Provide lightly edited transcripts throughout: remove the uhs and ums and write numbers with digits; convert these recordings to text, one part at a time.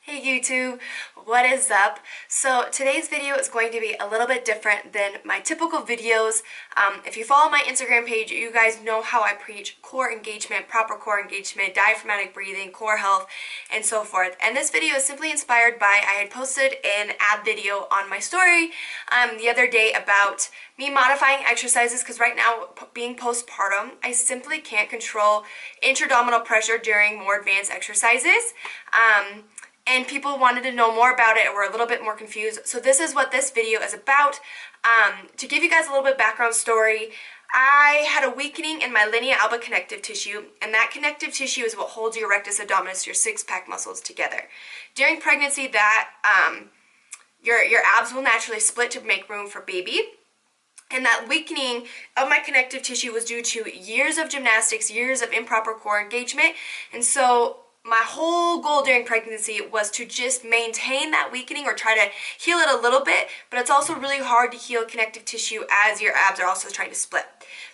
Hey YouTube, what is up? So today's video is going to be a little bit different than my typical videos. If you follow my Instagram page, you guys know how I preach core engagement, proper core engagement, diaphragmatic breathing, core health, and so forth. And this video is simply inspired by, I had posted an ab video on my story the other day about me modifying exercises because right now, being postpartum, I simply can't control intra-abdominal pressure during more advanced exercises. And people wanted to know more about it and were a little bit more confused. So this is what this video is about. To give you guys a little bit background story, I had a weakening in my linea alba connective tissue, and that connective tissue is what holds your rectus abdominis, your six-pack muscles, together. During pregnancy, that your abs will naturally split to make room for baby. And that weakening of my connective tissue was due to years of gymnastics, years of improper core engagement. And so my whole goal during pregnancy was to just maintain that weakening or try to heal it a little bit, but it's also really hard to heal connective tissue as your abs are also trying to split.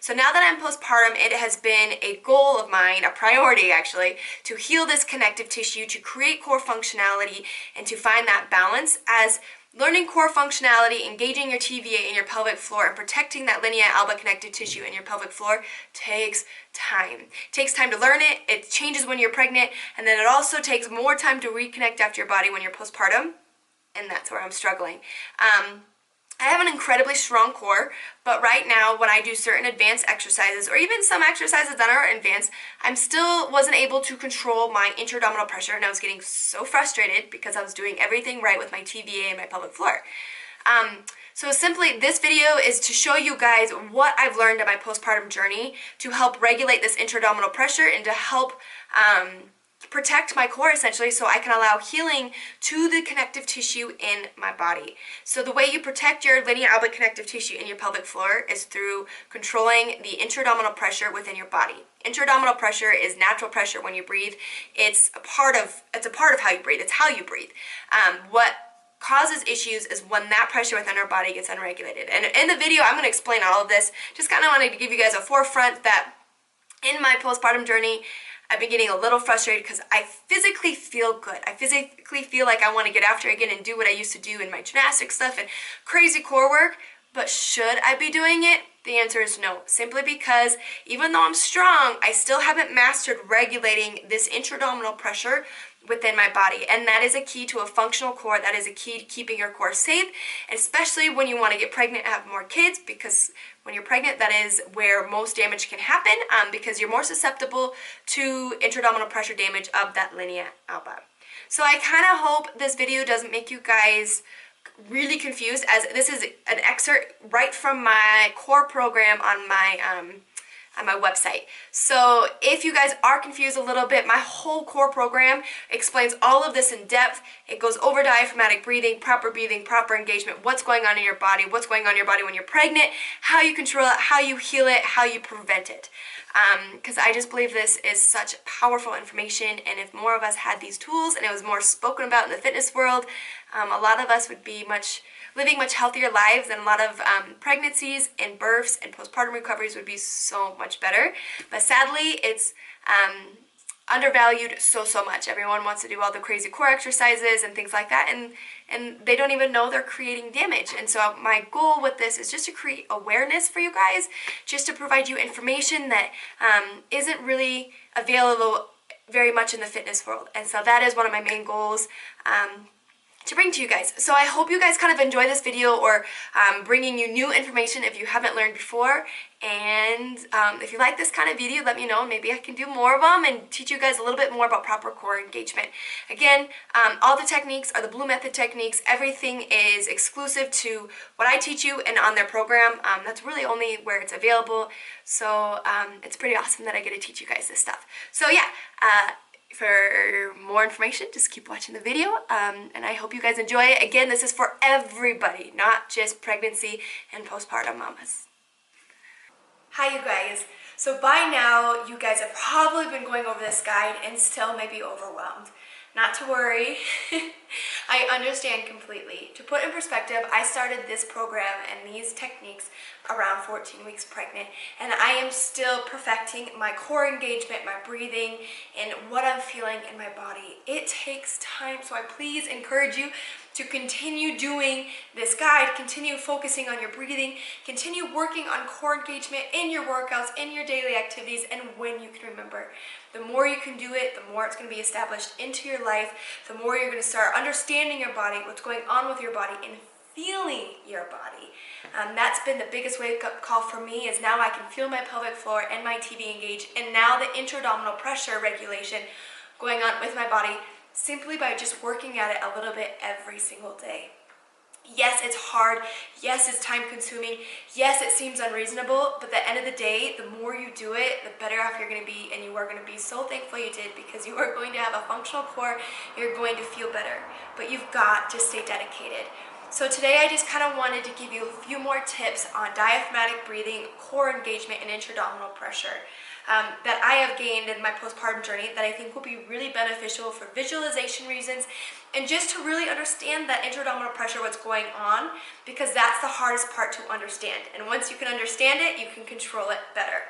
So now that I'm postpartum, it has been a goal of mine, a priority actually, to heal this connective tissue, to create core functionality, and to find that balance as learning core functionality, engaging your TVA in your pelvic floor, and protecting that linea alba connective tissue in your pelvic floor takes time. It takes time to learn it, it changes when you're pregnant, and then it also takes more time to reconnect after your body when you're postpartum, and that's where I'm struggling. I have an incredibly strong core, but right now when I do certain advanced exercises, or even some exercises that are advanced, I still wasn't able to control my intra-abdominal pressure, and I was getting so frustrated because I was doing everything right with my TVA and my pelvic floor. So simply, this video is to show you guys what I've learned in my postpartum journey to help regulate this intra-abdominal pressure and to help protect my core essentially so I can allow healing to the connective tissue in my body. So the way you protect your linea alba connective tissue in your pelvic floor is through controlling the intra-abdominal pressure within your body. Intra-abdominal pressure is natural pressure when you breathe. It's a part of how you breathe. It's how you breathe. What causes issues is when that pressure within our body gets unregulated. And in the video, I'm going to explain all of this. Just kind of wanted to give you guys a forefront that in my postpartum journey, I've been getting a little frustrated because I physically feel good. I physically feel like I want to get after it again and do what I used to do in my gymnastic stuff and crazy core work. But should I be doing it? The answer is no. Simply because even though I'm strong, I still haven't mastered regulating this intra-abdominal pressure within my body. And that is a key to a functional core. That is a key to keeping your core safe, especially when you want to get pregnant and have more kids, because when you're pregnant, that is where most damage can happen because you're more susceptible to intra-abdominal pressure damage of that linea alba. So I kind of hope this video doesn't make you guys really confused, as this is an excerpt right from my core program on my website. So if you guys are confused a little bit, my whole core program explains all of this in depth. It goes over diaphragmatic breathing, proper engagement, what's going on in your body, what's going on in your body when you're pregnant, how you control it, how you heal it, how you prevent it. Because I just believe this is such powerful information, and if more of us had these tools and it was more spoken about in the fitness world, a lot of us would be living much healthier lives, and a lot of pregnancies and births and postpartum recoveries would be so much better. But sadly, it's undervalued so much. Everyone wants to do all the crazy core exercises and things like that, and they don't even know they're creating damage. And so my goal with this is just to create awareness for you guys, just to provide you information that isn't really available very much in the fitness world. And so that is one of my main goals to bring to you guys. So I hope you guys kind of enjoy this video, or bringing you new information if you haven't learned before. And if you like this kind of video, let me know. Maybe I can do more of them and teach you guys a little bit more about proper core engagement. Again, all the techniques are the Blue Method techniques. Everything is exclusive to what I teach you and on their program. That's really only where it's available. So it's pretty awesome that I get to teach you guys this stuff. So yeah, for more information, just keep watching the video, and I hope you guys enjoy it. Again, this is for everybody, not just pregnancy and postpartum mamas. Hi you guys. So by now, you guys have probably been going over this guide and still may be overwhelmed. Not to worry. I understand completely. To put in perspective, I started this program and these techniques around 14 weeks pregnant, and I am still perfecting my core engagement, my breathing, and what I'm feeling in my body. It takes time, so I please encourage you to continue doing this guide, continue focusing on your breathing, continue working on core engagement in your workouts, in your daily activities, and when you can remember. The more you can do it, the more it's going to be established into your life, the more you're going to start understanding your body, what's going on with your body, and feeling your body. That's been the biggest wake-up call for me, is now I can feel my pelvic floor and my TV engage, and now the intra-abdominal pressure regulation going on with my body simply by just working at it a little bit every single day. Yes, it's hard. Yes, it's time consuming. Yes, it seems unreasonable, but at the end of the day, the more you do it, the better off you're going to be, and you are going to be so thankful you did, because you are going to have a functional core. You're going to feel better, but you've got to stay dedicated. So today I just kind of wanted to give you a few more tips on diaphragmatic breathing, core engagement, and intra-abdominal pressure that I have gained in my postpartum journey that I think will be really beneficial for visualization reasons, and just to really understand that intra-abdominal pressure, what's going on, because that's the hardest part to understand. And once you can understand it, you can control it better.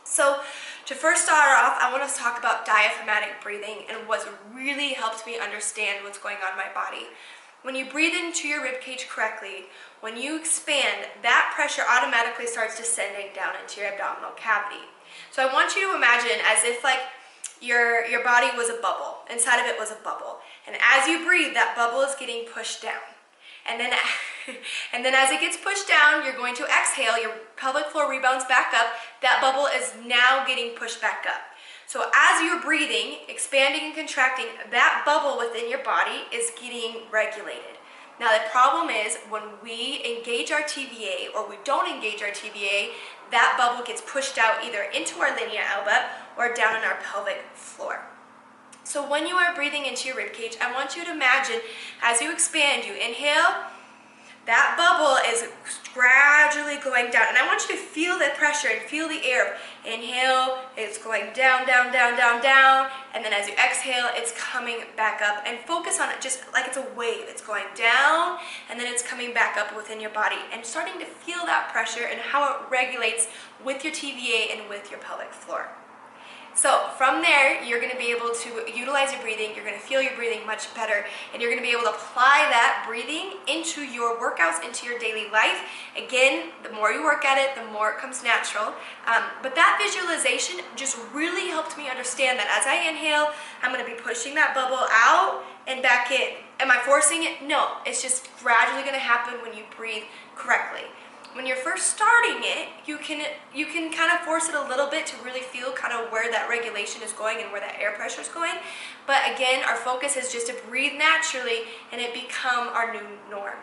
So to first start off, I want to talk about diaphragmatic breathing and what's really helped me understand what's going on in my body. When you breathe into your ribcage correctly, when you expand, that pressure automatically starts descending down into your abdominal cavity. So I want you to imagine as if like your body was a bubble. Inside of it was a bubble. And as you breathe, that bubble is getting pushed down. And then as it gets pushed down, you're going to exhale, your pelvic floor rebounds back up, that bubble is now getting pushed back up. So as you're breathing, expanding and contracting, that bubble within your body is getting regulated. Now the problem is when we engage our TVA or we don't engage our TVA, that bubble gets pushed out either into our linea alba or down in our pelvic floor. So when you are breathing into your ribcage, I want you to imagine as you expand, you inhale, that bubble is gradually going down. And I want you to feel the pressure and feel the air. Inhale, it's going down, down, down, down, down. And then as you exhale, it's coming back up. And focus on it just like it's a wave. It's going down, and then it's coming back up within your body. And starting to feel that pressure and how it regulates with your TVA and with your pelvic floor. So from there, you're going to be able to utilize your breathing, you're going to feel your breathing much better, and you're going to be able to apply that breathing into your workouts, into your daily life. Again, the more you work at it, the more it comes natural. But that visualization just really helped me understand that as I inhale, I'm going to be pushing that bubble out and back in. Am I forcing it? No, it's just gradually going to happen when you breathe correctly. When you're first starting it, you can kind of force it a little bit to really feel kind of where that regulation is going and where that air pressure is going. But again, our focus is just to breathe naturally and it become our new norm.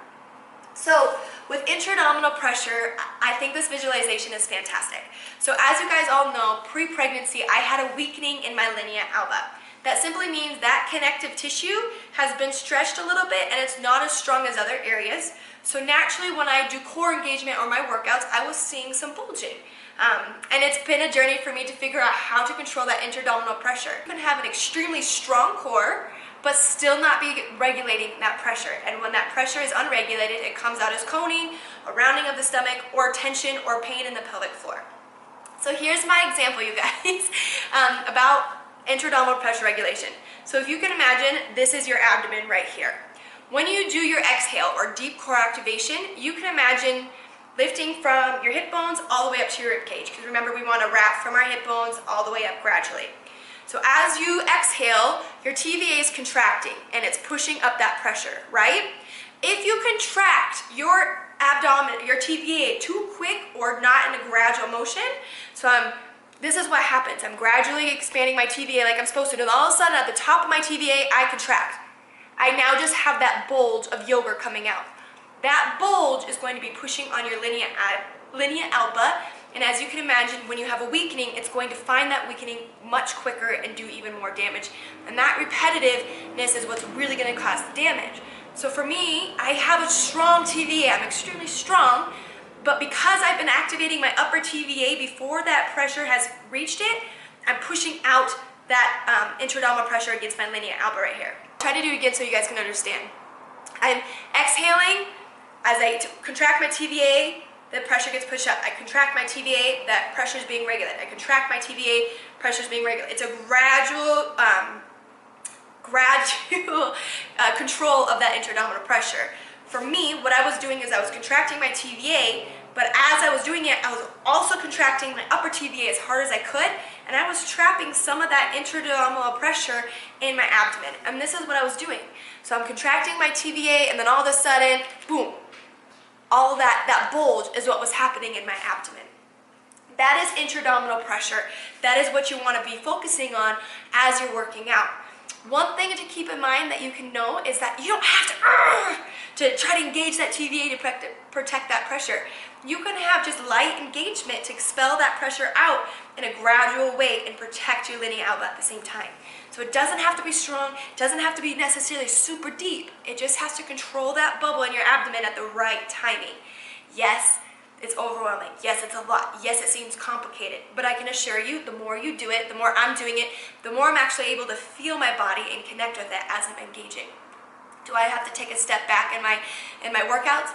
So with intra-abdominal pressure, I think this visualization is fantastic. So as you guys all know, pre-pregnancy, I had a weakening in my linea alba. That simply means that connective tissue has been stretched a little bit and it's not as strong as other areas. So naturally when I do core engagement or my workouts, I was seeing some bulging. And it's been a journey for me to figure out how to control that intra-abdominal pressure. You can have an extremely strong core, but still not be regulating that pressure. And when that pressure is unregulated, it comes out as coning, a rounding of the stomach, or tension or pain in the pelvic floor. So here's my example, you guys, about intra-abdominal pressure regulation. So if you can imagine, this is your abdomen right here. When you do your exhale or deep core activation, you can imagine lifting from your hip bones all the way up to your rib cage. Because remember, we want to wrap from our hip bones all the way up gradually. So as you exhale, your TVA is contracting and it's pushing up that pressure, right? If you contract your abdomen, your TVA too quick or not in a gradual motion, this is what happens. I'm gradually expanding my TVA like I'm supposed to, and all of a sudden at the top of my TVA, I contract. I now just have that bulge of yogurt coming out. That bulge is going to be pushing on your linea alba, and as you can imagine, when you have a weakening, it's going to find that weakening much quicker and do even more damage. And that repetitiveness is what's really going to cause the damage. So for me, I have a strong TVA. I'm extremely strong, but because I've been activating my upper TVA before that pressure has reached it, I'm pushing out that intra-abdominal pressure against my linea alba right here. Try to do it again so you guys can understand. I'm exhaling. As I contract my TVA, the pressure gets pushed up. I contract my TVA, that pressure is being regulated. I contract my TVA, pressure is being regulated. It's a gradual control of that intra-abdominal pressure. For me, what I was doing is I was contracting my TVA, but as I was doing it, I was also contracting my upper TVA as hard as I could, and I was trapping some of that intra-abdominal pressure in my abdomen. And this is what I was doing. So I'm contracting my TVA, and then all of a sudden, boom, all that bulge is what was happening in my abdomen. That is intra-abdominal pressure. That is what you want to be focusing on as you're working out. One thing to keep in mind that you can know is that you don't have to try to engage that TVA to protect that pressure. You can have just light engagement to expel that pressure out in a gradual way and protect your linea alba at the same time. So it doesn't have to be strong, it doesn't have to be necessarily super deep. It just has to control that bubble in your abdomen at the right timing. Yes, it's overwhelming. Yes, it's a lot. Yes, it seems complicated. But I can assure you, the more you do it, the more I'm doing it, the more I'm actually able to feel my body and connect with it as I'm engaging. Do I have to take a step back in my workouts?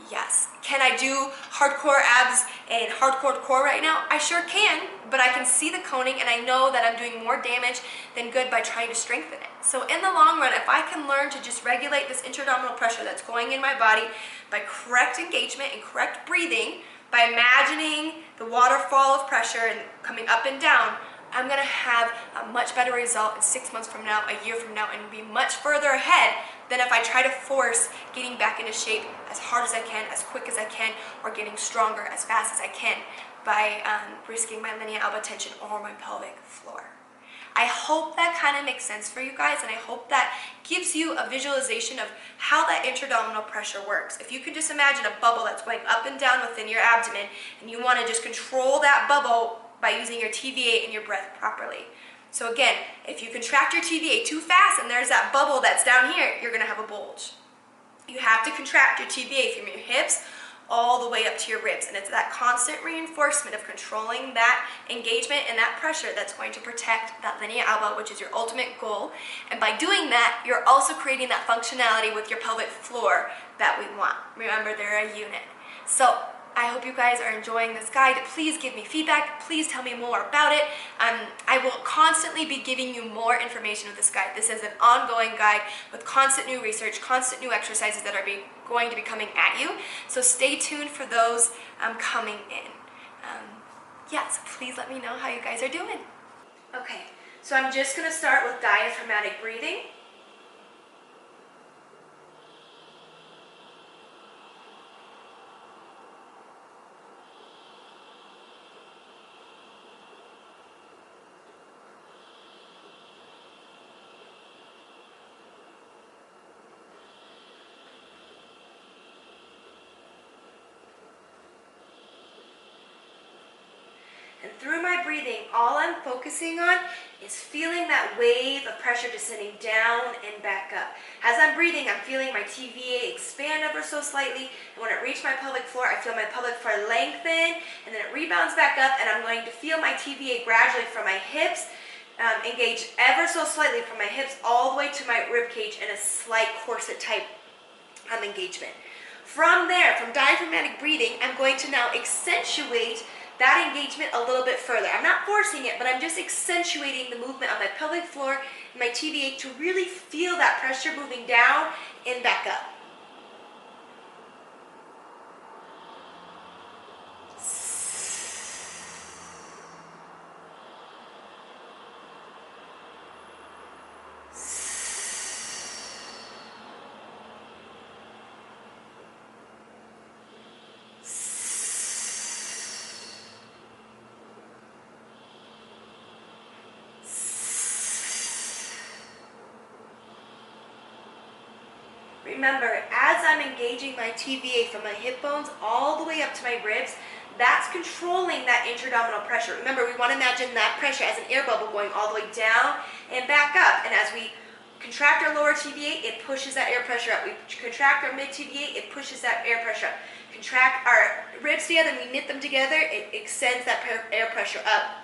Yes. Can I do hardcore abs and hardcore core right now? I sure can, but I can see the coning and I know that I'm doing more damage than good by trying to strengthen it. So in the long run, if I can learn to just regulate this intra-abdominal pressure that's going in my body by correct engagement and correct breathing, by imagining the waterfall of pressure and coming up and down, I'm going to have a much better result in 6 months from now, a year from now, and be much further ahead than if I try to force getting back into shape as hard as I can, as quick as I can, or getting stronger as fast as I can by risking my linea alba tension or my pelvic floor. I hope that kind of makes sense for you guys, and I hope that gives you a visualization of how that intra-abdominal pressure works. If you can just imagine a bubble that's going up and down within your abdomen, and you want to just control that bubble by using your TVA and your breath properly. So again, if you contract your TVA too fast and there's that bubble that's down here, you're going to have a bulge. You have to contract your TVA from your hips all the way up to your ribs, and it's that constant reinforcement of controlling that engagement and that pressure that's going to protect that linea alba, which is your ultimate goal. And by doing that, you're also creating that functionality with your pelvic floor that we want. Remember, they're a unit. So I hope you guys are enjoying this guide. Please give me feedback. Please tell me more about it. I will constantly be giving you more information with this guide. This is an ongoing guide with constant new research, constant new exercises that are going to be coming at you. So stay tuned for those coming in. Yeah, so please let me know how you guys are doing. Okay, so I'm just going to start with diaphragmatic breathing. And through my breathing, all I'm focusing on is feeling that wave of pressure descending down and back up. As I'm breathing, I'm feeling my TVA expand ever so slightly, and when it reaches my pelvic floor, I feel my pelvic floor lengthen, and then it rebounds back up, and I'm going to feel my TVA gradually from my hips engage ever so slightly from my hips all the way to my rib cage in a slight corset type engagement. From there, from diaphragmatic breathing, I'm going to now accentuate that engagement a little bit further. I'm not forcing it, but I'm just accentuating the movement on my pelvic floor and my TVA to really feel that pressure moving down and back up. Remember, as I'm engaging my TVA from my hip bones all the way up to my ribs, that's controlling that intra-abdominal pressure. Remember, we want to imagine that pressure as an air bubble going all the way down and back up. And as we contract our lower TVA, it pushes that air pressure up. We contract our mid TVA, it pushes that air pressure up. Contract our ribs together and we knit them together, it extends that air pressure up.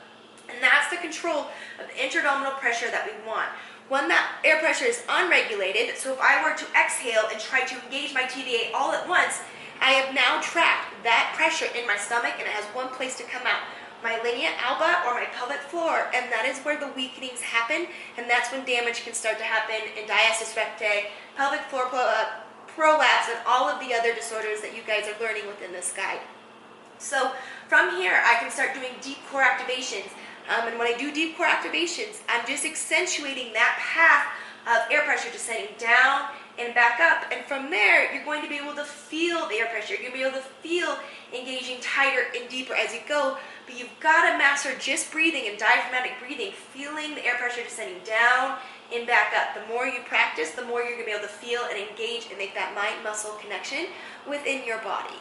And that's the control of the intra-abdominal pressure that we want. When that air pressure is unregulated, so if I were to exhale and try to engage my TVA all at once, I have now trapped that pressure in my stomach and it has one place to come out, my linea alba or my pelvic floor, and that is where the weakenings happen, and that's when damage can start to happen in diastasis recti, pelvic floor prolapse, and all of the other disorders that you guys are learning within this guide. So from here, I can start doing deep core activations. And when I do deep core activations, I'm just accentuating that path of air pressure descending down and back up. And from there, you're going to be able to feel the air pressure. You're going to be able to feel engaging tighter and deeper as you go. But you've got to master just breathing and diaphragmatic breathing, feeling the air pressure descending down and back up. The more you practice, the more you're going to be able to feel and engage and make that mind-muscle connection within your body.